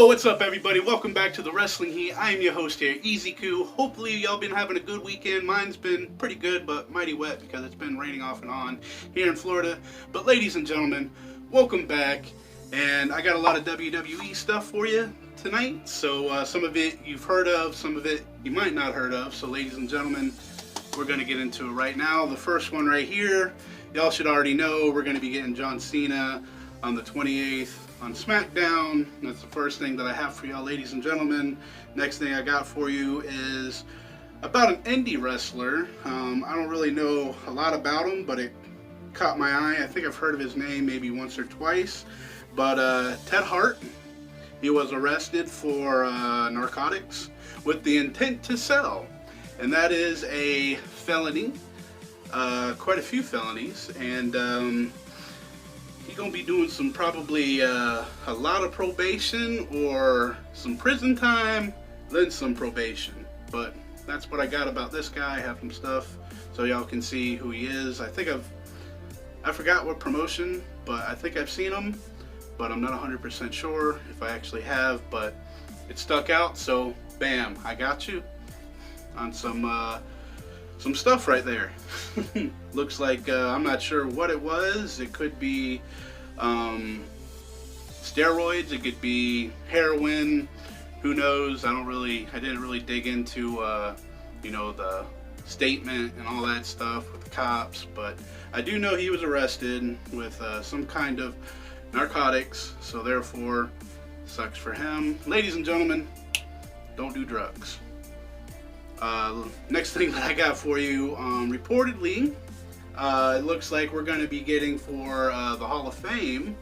Yo, what's up everybody? Welcome back to the Wrestling Heat. I am your host here, EasyQ. Hopefully y'all been having a good weekend. Mine's been pretty good, but mighty wet because it's been raining off and on here in Florida. But ladies and gentlemen, welcome back. And I got a lot of WWE stuff for you tonight. So some of it you've heard of, some of it you might not heard of. So ladies and gentlemen, we're going to get into it right now. The first one right here, y'all should already know, we're going to be getting John Cena on the 28th. On Smackdown. That's the first thing that I have for y'all, ladies and gentlemen. Next thing I got for you is about an indie wrestler. I don't really know a lot about him, but it caught my eye. I think I've heard of his name maybe once or twice. But Ted Hart, he was arrested for narcotics with the intent to sell. And that is a felony, quite a few felonies. And he's gonna be doing some probably a lot of probation or some prison time, then some probation. But that's what I got about this guy. I have some stuff so y'all can see who he is. I forgot what promotion, but I think I've seen him, but I'm not 100% sure if I actually have. But it stuck out, so bam, I got you on some stuff right there. Looks like I'm not sure what it was. It could be steroids, it could be heroin, who knows. I didn't really dig into the statement and all that stuff with the cops, but I do know he was arrested with some kind of narcotics, so therefore sucks for him. Ladies and gentlemen, don't do drugs. Next thing that I got for you, reportedly, it looks like we're going to be getting for the Hall of Fame.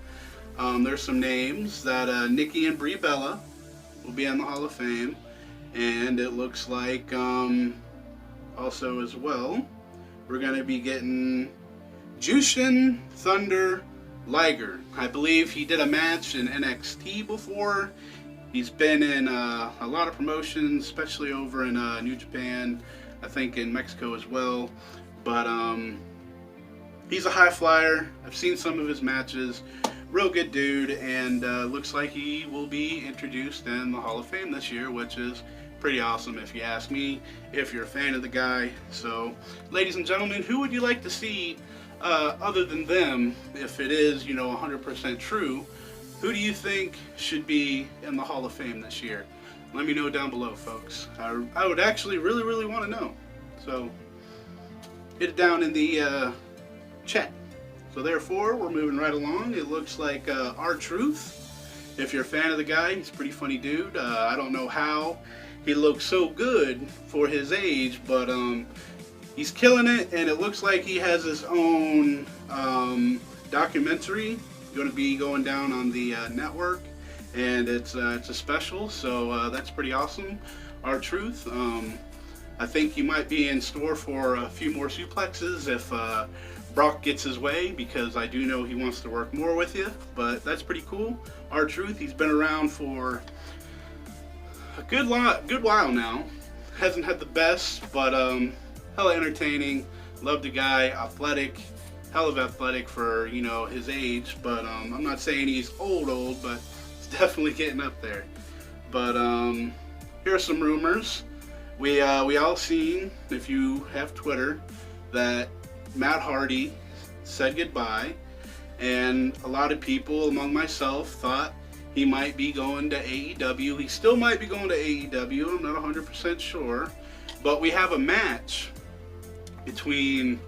There's some names that Nikki and Brie Bella will be on the Hall of Fame, and it looks like also as well we're going to be getting Jushin Thunder Liger. I believe he did a match in NXT before. He's been in a lot of promotions, especially over in New Japan, I think in Mexico as well. But he's a high flyer. I've seen some of his matches. Real good dude, and looks like he will be introduced in the Hall of Fame this year, which is pretty awesome if you ask me, if you're a fan of the guy. So, ladies and gentlemen, who would you like to see other than them, if it is, 100% true? Who do you think should be in the Hall of Fame this year? Let me know down below, folks. I would actually really want to know. So, hit it down in the chat. So therefore, we're moving right along. It looks like RTruth. If you're a fan of the guy, he's a pretty funny dude. I don't know how he looks so good for his age, but he's killing it, and it looks like he has his own documentary going to be going down on the network, and it's a special, so that's pretty awesome. RTruth, I think you might be in store for a few more suplexes if Brock gets his way, because I do know he wants to work more with you, but that's pretty cool. RTruth, he's been around for a good while now. Hasn't had the best, but hella entertaining. Love the guy, athletic. Hell of athletic for, his age, but I'm not saying he's old, but he's definitely getting up there. But here are some rumors. We all seen, if you have Twitter, that Matt Hardy said goodbye, and a lot of people, among myself, thought he might be going to AEW. He still might be going to AEW, I'm not 100% sure, but we have a match between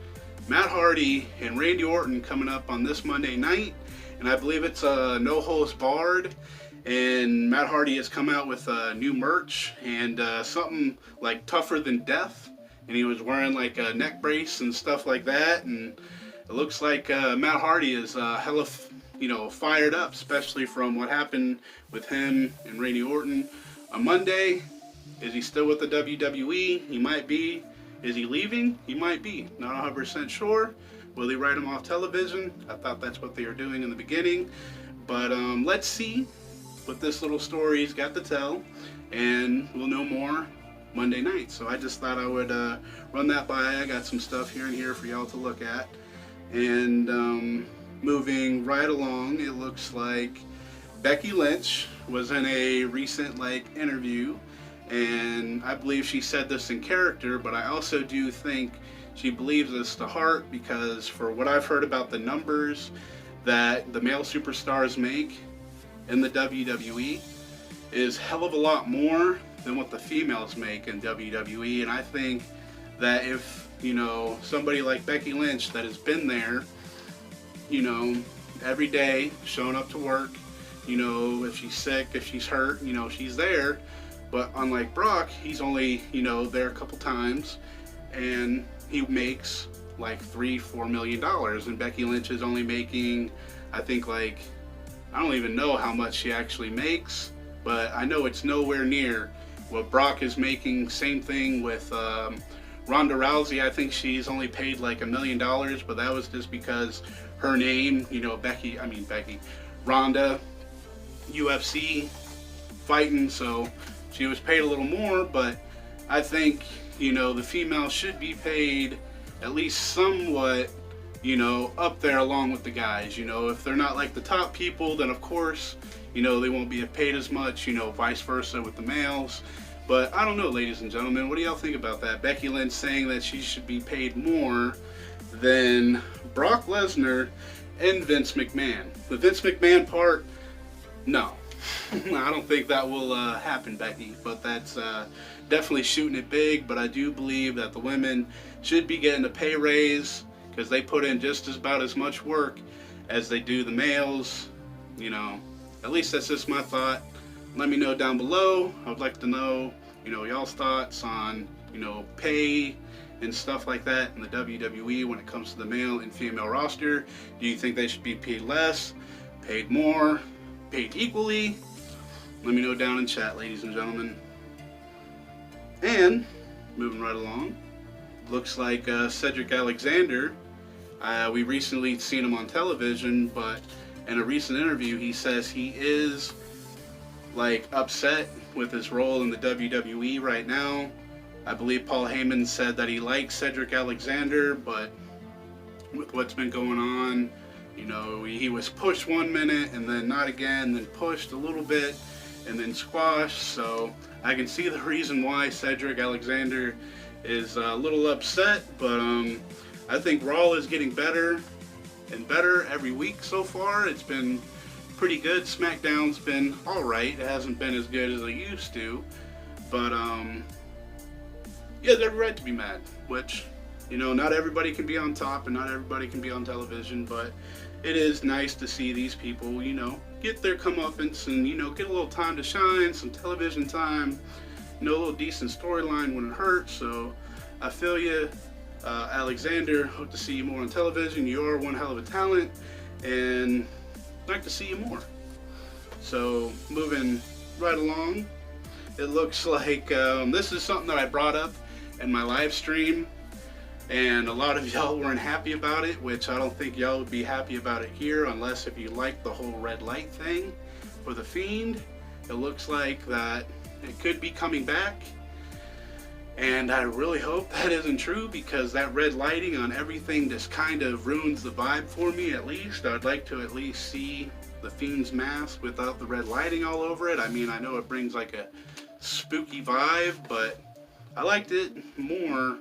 Matt Hardy and Randy Orton coming up on this Monday night, and I believe it's a no holds barred, and Matt Hardy has come out with new merch and something like tougher than death, and he was wearing like a neck brace and stuff like that, and it looks like Matt Hardy is hella fired up, especially from what happened with him and Randy Orton on Monday. Is he still with the WWE? He might be. Is he leaving? He might be. Not 100% sure. Will they write him off television? I thought that's what they were doing in the beginning. But let's see what this little story's got to tell. And we'll know more Monday night. So I just thought I would run that by. I got some stuff here and here for y'all to look at. And moving right along, it looks like Becky Lynch was in a recent interview, and I believe she said this in character, but I also do think she believes this to heart, because for what I've heard about the numbers that the male superstars make in the WWE is hell of a lot more than what the females make in WWE. And I think that if, somebody like Becky Lynch that has been there, every day, showing up to work, if she's sick, if she's hurt, she's there. But unlike Brock, he's only, there a couple times, and he makes like $3-4 million, and Becky Lynch is only making, I think, I don't even know how much she actually makes, but I know it's nowhere near what Brock is making. Same thing with Ronda Rousey. I think she's only paid like $1 million, but that was just because her name, Ronda, UFC fighting, so she was paid a little more. But I think, the females should be paid at least somewhat, up there along with the guys. If they're not like the top people, then of course, they won't be paid as much, vice versa with the males. But I don't know, ladies and gentlemen, what do y'all think about that? Becky Lynch saying that she should be paid more than Brock Lesnar and Vince McMahon. The Vince McMahon part, no. I don't think that will happen, Becky, but that's definitely shooting it big. But I do believe that the women should be getting a pay raise, because they put in just about as much work as they do the males. At least that's just my thought. Let me know down below. I would like to know, y'all's thoughts on, pay and stuff like that in the WWE when it comes to the male and female roster. Do you think they should be paid less, paid more, paid equally? Let me know down in chat, ladies and gentlemen. And moving right along, looks like Cedric Alexander, we recently seen him on television, but in a recent interview he says he is upset with his role in the WWE right now. I believe Paul Heyman said that he likes Cedric Alexander, but with what's been going on, he was pushed 1 minute and then not again, then pushed a little bit and then squashed. So I can see the reason why Cedric Alexander is a little upset, but I think Raw is getting better and better every week so far. It's been pretty good. Smackdown's been alright. It hasn't been as good as it used to, but yeah, they're right to be mad, which, not everybody can be on top and not everybody can be on television, but it is nice to see these people, get their comeuppance and, get a little time to shine, some television time, a little decent storyline when it hurts. So I feel you, Alexander. Hope to see you more on television. You are one hell of a talent, and I'd like to see you more. So moving right along, it looks like this is something that I brought up in my live stream, and a lot of y'all weren't happy about it, which I don't think y'all would be happy about it here, unless if you like the whole red light thing for the Fiend. It looks like that it could be coming back, and I really hope that isn't true, because that red lighting on everything just kind of ruins the vibe for me. At least I'd like to at least see the Fiend's mask without the red lighting all over it. I mean, I know it brings like a spooky vibe, but I liked it more.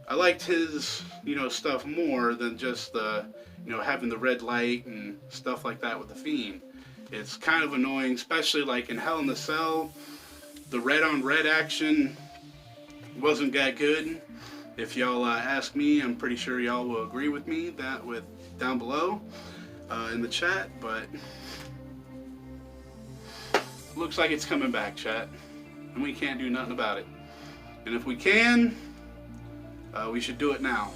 I liked his, stuff more than just the, having the red light and stuff like that with the Fiend. It's kind of annoying, especially like in Hell in the Cell. The red on red action wasn't that good. If y'all ask me, I'm pretty sure y'all will agree with me that with down below in the chat, but looks like it's coming back, chat, and we can't do nothing about it. And if we can, we should do it now,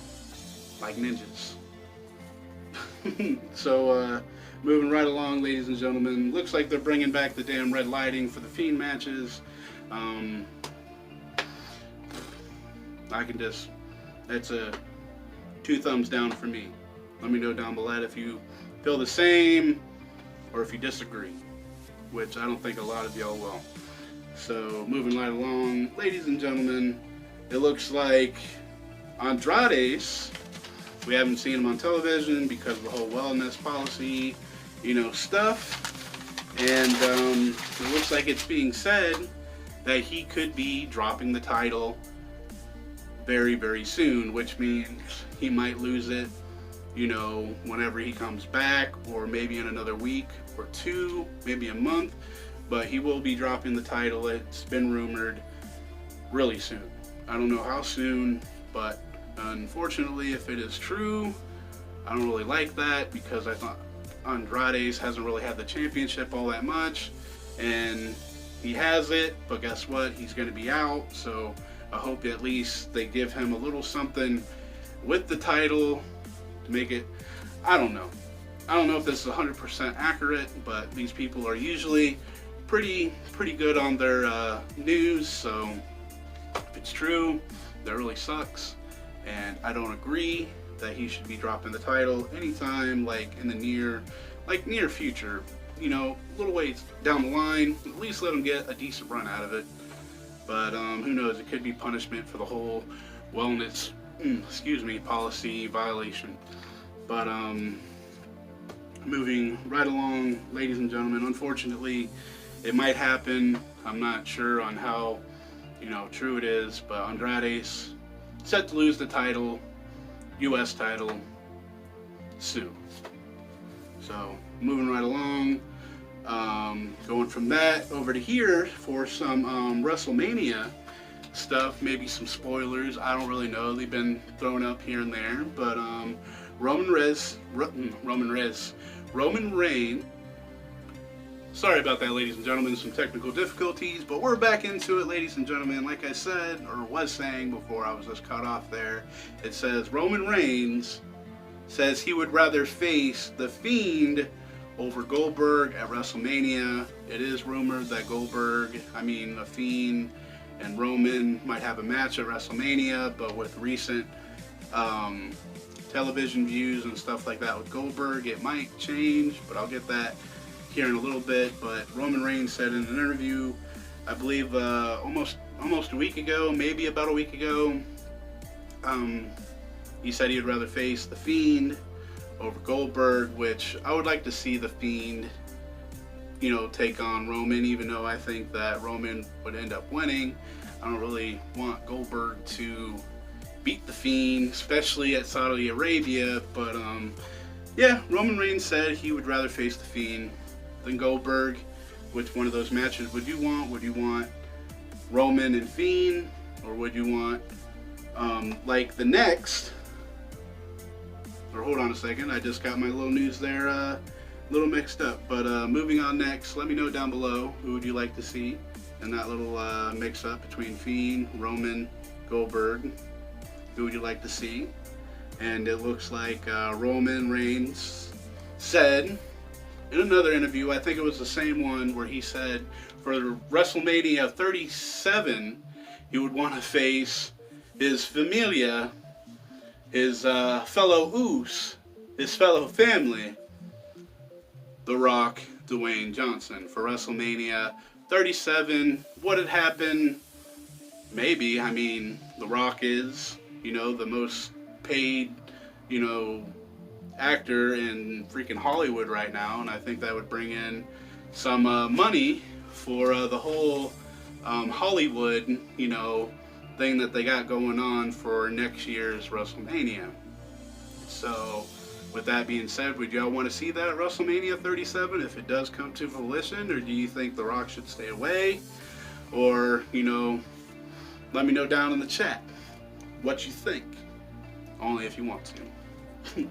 like ninjas. So moving right along, ladies and gentlemen, looks like they're bringing back the damn red lighting for the Fiend matches. I can just, that's a 2 thumbs down for me. Let me know down below if you feel the same or if you disagree, which I don't think a lot of y'all will. So moving right along, ladies and gentlemen, it looks like Andrade, we haven't seen him on television because of the whole wellness policy, stuff. And it looks like it's being said that he could be dropping the title very, very soon, which means he might lose it, whenever he comes back, or maybe in another week or two, maybe a month. But he will be dropping the title. It's been rumored really soon. I don't know how soon, but unfortunately, if it is true, I don't really like that, because I thought Andrade hasn't really had the championship all that much, and he has it, but guess what? He's going to be out, so I hope at least they give him a little something with the title to make it. I don't know if this is 100% accurate, but these people are usually pretty good on their news, so if it's true, that really sucks, and I don't agree that he should be dropping the title anytime, like in the near future, little ways down the line. At least let him get a decent run out of it. But who knows? It could be punishment for the whole wellness, policy violation. But moving right along, ladies and gentlemen, unfortunately, it might happen. I'm not sure on how, true it is, but Andrade's set to lose the title, U.S. title, soon. So moving right along, going from that over to here for some WrestleMania stuff, maybe some spoilers. I don't really know. They've been thrown up here and there, but Roman Reigns. Sorry about that, ladies and gentlemen, some technical difficulties, but we're back into it, ladies and gentlemen. Like I said, or was saying before I was just cut off there, it says Roman Reigns says he would rather face The Fiend over Goldberg at WrestleMania. It is rumored that The Fiend and Roman might have a match at WrestleMania, but with recent television views and stuff like that with Goldberg, it might change, but I'll get that here in a little bit. But Roman Reigns said in an interview, I believe almost a week ago, maybe about a week ago, he said he would rather face The Fiend over Goldberg, which I would like to see The Fiend, take on Roman, even though I think that Roman would end up winning. I don't really want Goldberg to beat The Fiend, especially at Saudi Arabia, but yeah, Roman Reigns said he would rather face The Fiend than Goldberg. Which one of those matches would you want? Would you want Roman and Fiend, or would you want like the next, or hold on a second, I just got my little news there a little mixed up, but moving on next, let me know down below, who would you like to see in that little mix up between Fiend, Roman, Goldberg? Who would you like to see? And it looks like Roman Reigns said in another interview, I think it was the same one, where he said for WrestleMania 37 he would want to face his familia, his fellow Usos, his fellow family, The Rock, Dwayne Johnson, for WrestleMania 37. Would it happen? Maybe. The Rock is, the most paid, actor in freaking Hollywood right now, and I think that would bring in some money for the whole Hollywood, thing that they got going on for next year's WrestleMania. So with that being said, would y'all want to see that at WrestleMania 37 if it does come to fruition, or do you think The Rock should stay away? Or, let me know down in the chat what you think, only if you want to.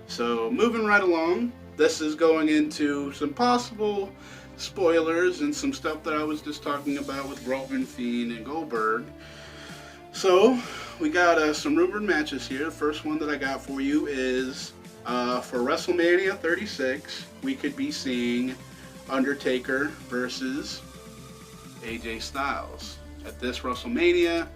So moving right along, this is going into some possible spoilers and some stuff that I was just talking about with Roman, Fiend, and Goldberg. So we got some rumored matches here. The first one that I got for you is for WrestleMania 36, we could be seeing Undertaker versus AJ Styles. At this WrestleMania,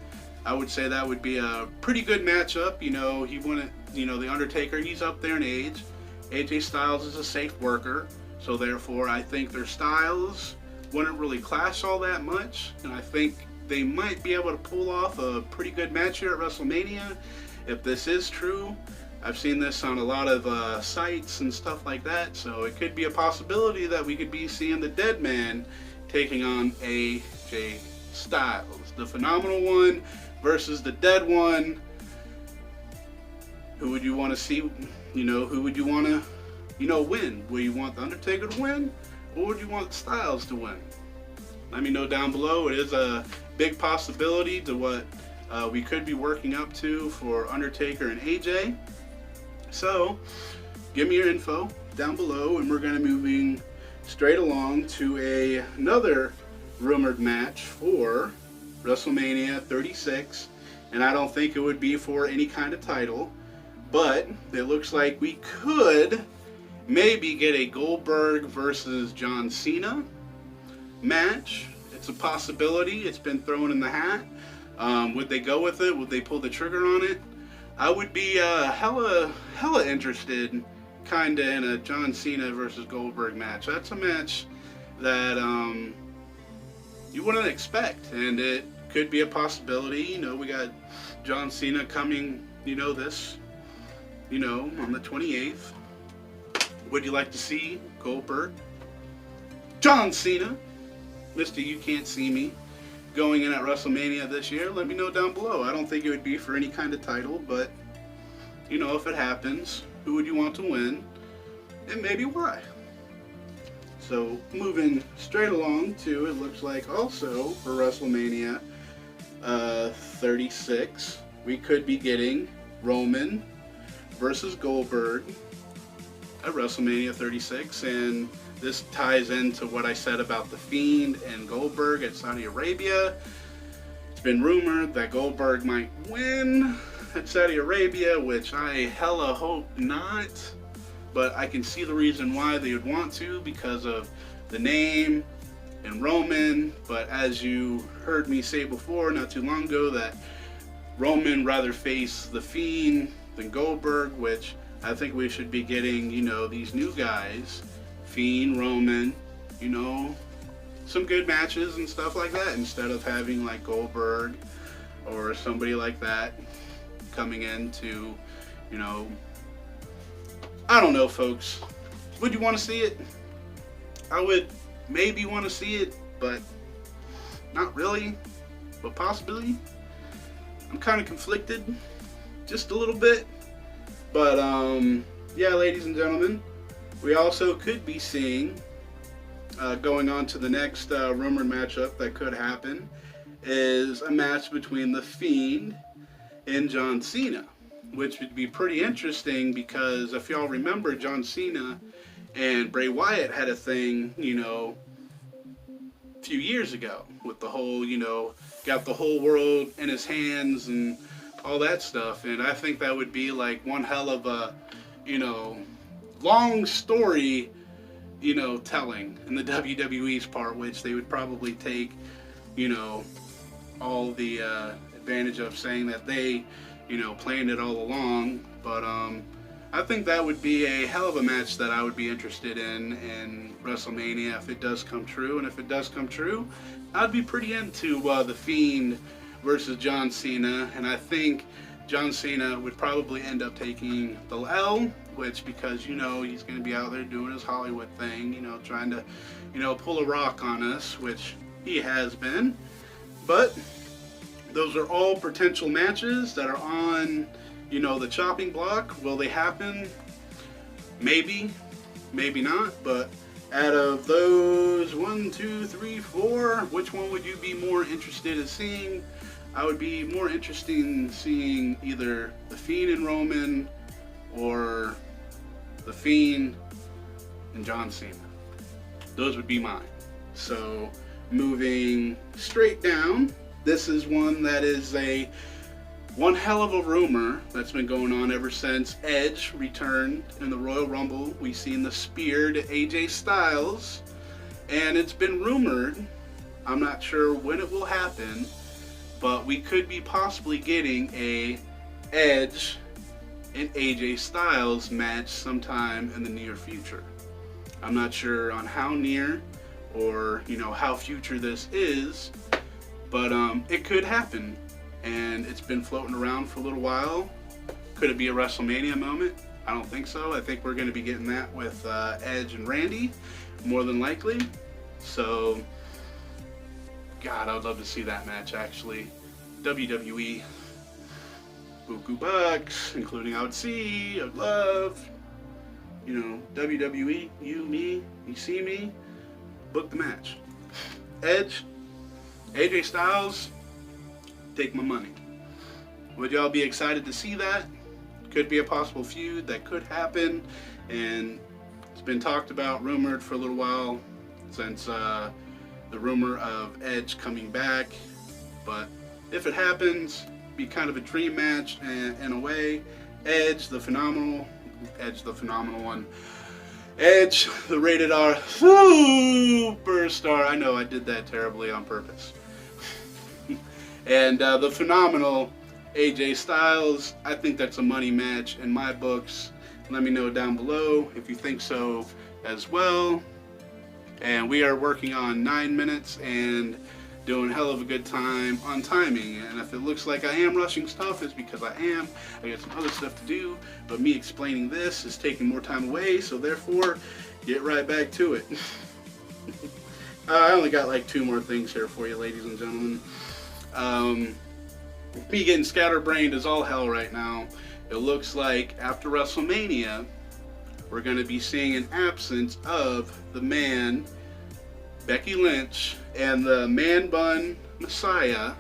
I would say that would be a pretty good matchup. He wouldn't, the Undertaker, he's up there in age. AJ Styles is a safe worker, so therefore I think their styles wouldn't really clash all that much, and I think they might be able to pull off a pretty good match here at WrestleMania. If this is true, I've seen this on a lot of sites and stuff like that, so it could be a possibility that we could be seeing the Dead Man taking on AJ Styles. The Phenomenal One versus the Dead One. Who would you want to see? Who would you want to, win? Would you want the Undertaker to win, or would you want Styles to win? Let me know down below. It is a big possibility to what we could be working up to for Undertaker and AJ. So, give me your info down below, and we're going to be moving straight along to another rumored match for WrestleMania 36. And I don't think it would be for any kind of title, but it looks like we could maybe get a Goldberg versus John Cena match. It's a possibility. It's been thrown in the hat. Would they go with it? Would they pull the trigger on it? I would be hella interested kinda in a John Cena versus Goldberg match. That's a match that you wouldn't expect, and it could be a possibility. We got John Cena coming, this, on the 28th. Would you like to see Goldberg, John Cena, Mr. You Can't See Me, going in at WrestleMania this year? Let me know down below. I don't think it would be for any kind of title, but if it happens, who would you want to win, and maybe why? So moving straight along to, it looks like also for WrestleMania 36, we could be getting Roman versus Goldberg at WrestleMania 36, and this ties into what I said about the Fiend and Goldberg at Saudi Arabia. It's been rumored that Goldberg might win at Saudi Arabia, which I hella hope not, but I can see the reason why they would want to, because of the name and Roman. But as you heard me say before not too long ago, that Roman rather face the Fiend than Goldberg, which I think we should be getting, these new guys, Fiend, Roman, some good matches and stuff like that, instead of having like Goldberg or somebody like that coming in to, I don't know, folks. Would you want to see it? I would maybe want to see it, but not really, but possibly. I'm kind of conflicted, just a little bit. But yeah, ladies and gentlemen, we also could be seeing, going on to the next rumored matchup that could happen, is a match between The Fiend and John Cena, which would be pretty interesting, because if y'all remember, John Cena and Bray Wyatt had a thing, a few years ago, with the whole, got the whole world in his hands and all that stuff. And I think that would be like one hell of a, long story, telling in the WWE's part, which they would probably take, all the advantage of, saying that they, planned it all along. But I think that would be a hell of a match that I would be interested in WrestleMania if it does come true. And if it does come true, I'd be pretty into The Fiend versus John Cena. And I think John Cena would probably end up taking the L, which, because, he's going to be out there doing his Hollywood thing, trying to, pull a rock on us, which he has been. But those are all potential matches that are on, the chopping block. Will they happen? Maybe, maybe not. But out of those 1, 2, 3, 4, which one would you be more interested in seeing? I would be more interested in seeing either The Fiend and Roman, or The Fiend and John Cena. Those would be mine. So moving straight down, this is one that is one hell of a rumor that's been going on ever since Edge returned in the Royal Rumble. We've seen the spear to AJ Styles, and it's been rumored, I'm not sure when it will happen, but we could be possibly getting a Edge and AJ Styles match sometime in the near future. I'm not sure on how near or how future this is, but it could happen, and it's been floating around for a little while. Could it be a WrestleMania moment? I don't think so. I think we're going to be getting that with Edge and Randy, more than likely. So, God, I would love to see that match, actually. WWE, Buku Bucks, including I would love, WWE, you see me, book the match. Edge, AJ Styles, take my money. Would y'all be excited to see that? Could be a possible feud that could happen, and it's been talked about, rumored for a little while since the rumor of Edge coming back. But if it happens, be kind of a dream match in a way. Edge the phenomenal one. Edge, the rated R superstar. I know I did that terribly on purpose. And the phenomenal AJ Styles. I think that's a money match in my books. Let me know down below if you think so as well. And we are working on 9 minutes and doing a hell of a good time on timing. And if it looks like I am rushing stuff, it's because I am. I got some other stuff to do, but me explaining this is taking more time away, so therefore, get right back to it. I only got like 2 more things here for you, ladies and gentlemen. Me getting scatterbrained as all hell right now. It looks like after WrestleMania, we're going to be seeing an absence of the man, Becky Lynch, and the man bun messiah,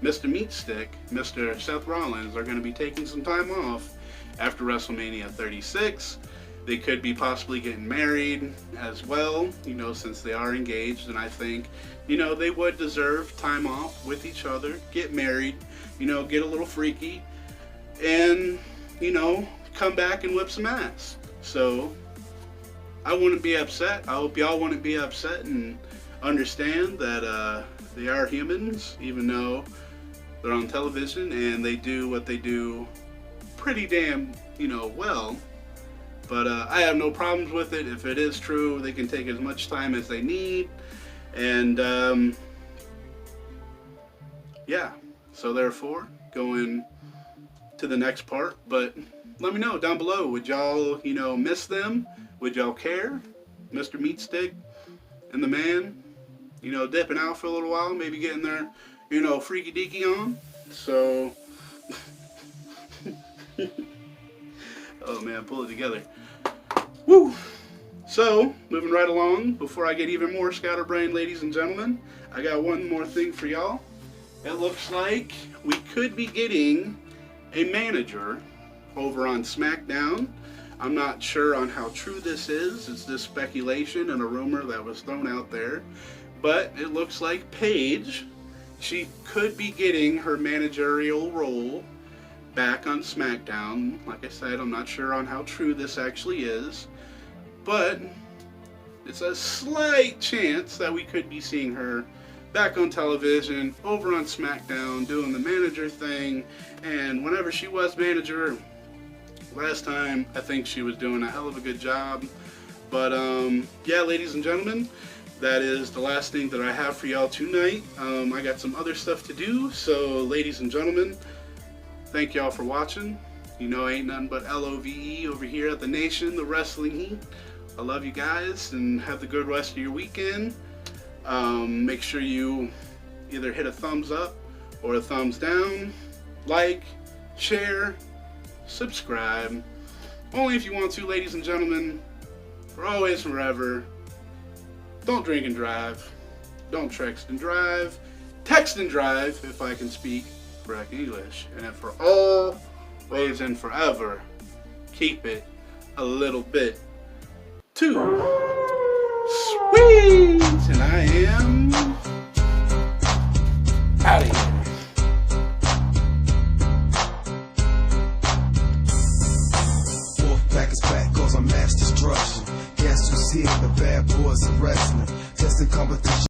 Mr. Meatstick, Mr. Seth Rollins, are going to be taking some time off after WrestleMania 36. They could be possibly getting married as well, since they are engaged, and I think, they would deserve time off with each other, get married, get a little freaky, and, come back and whip some ass. So, I wouldn't be upset. I hope y'all wouldn't be upset and understand that they are humans, even though they're on television and they do what they do pretty damn, well. But I have no problems with it. If it is true, they can take as much time as they need. And, yeah. So, therefore, going to the next part. But let me know down below. Would y'all, miss them? Would y'all care? Mr. Meatstick and the man, dipping out for a little while. Maybe getting their, freaky deaky on. So... oh man, pull it together. Woo! So, moving right along, before I get even more scatterbrained, ladies and gentlemen, I got one more thing for y'all. It looks like we could be getting a manager over on Smackdown. I'm not sure on how true this is. It's just speculation and a rumor that was thrown out there. But it looks like Paige, she could be getting her managerial role back on Smackdown. Like I said, I'm not sure on how true this actually is, but it's a slight chance that we could be seeing her back on television, over on Smackdown, doing the manager thing. And whenever she was manager last time, I think she was doing a hell of a good job. But yeah, ladies and gentlemen, that is the last thing that I have for y'all tonight. I got some other stuff to do, so ladies and gentlemen, thank y'all for watching. Ain't nothing but LOVE over here at the Nation, the Wrestling Heat. I love you guys, and have the good rest of your weekend. Make sure you either hit a thumbs up or a thumbs down, like, share, subscribe. Only if you want to, ladies and gentlemen. For always and forever, don't drink and drive. Don't text and drive. Text and drive, if I can speak correct English. And for always and forever, keep it a little bit too sweet. And I am out of here. Fourth pack is back cause I'm mass destruction. Guess who's here? The bad boys of wrestling. Testing competition.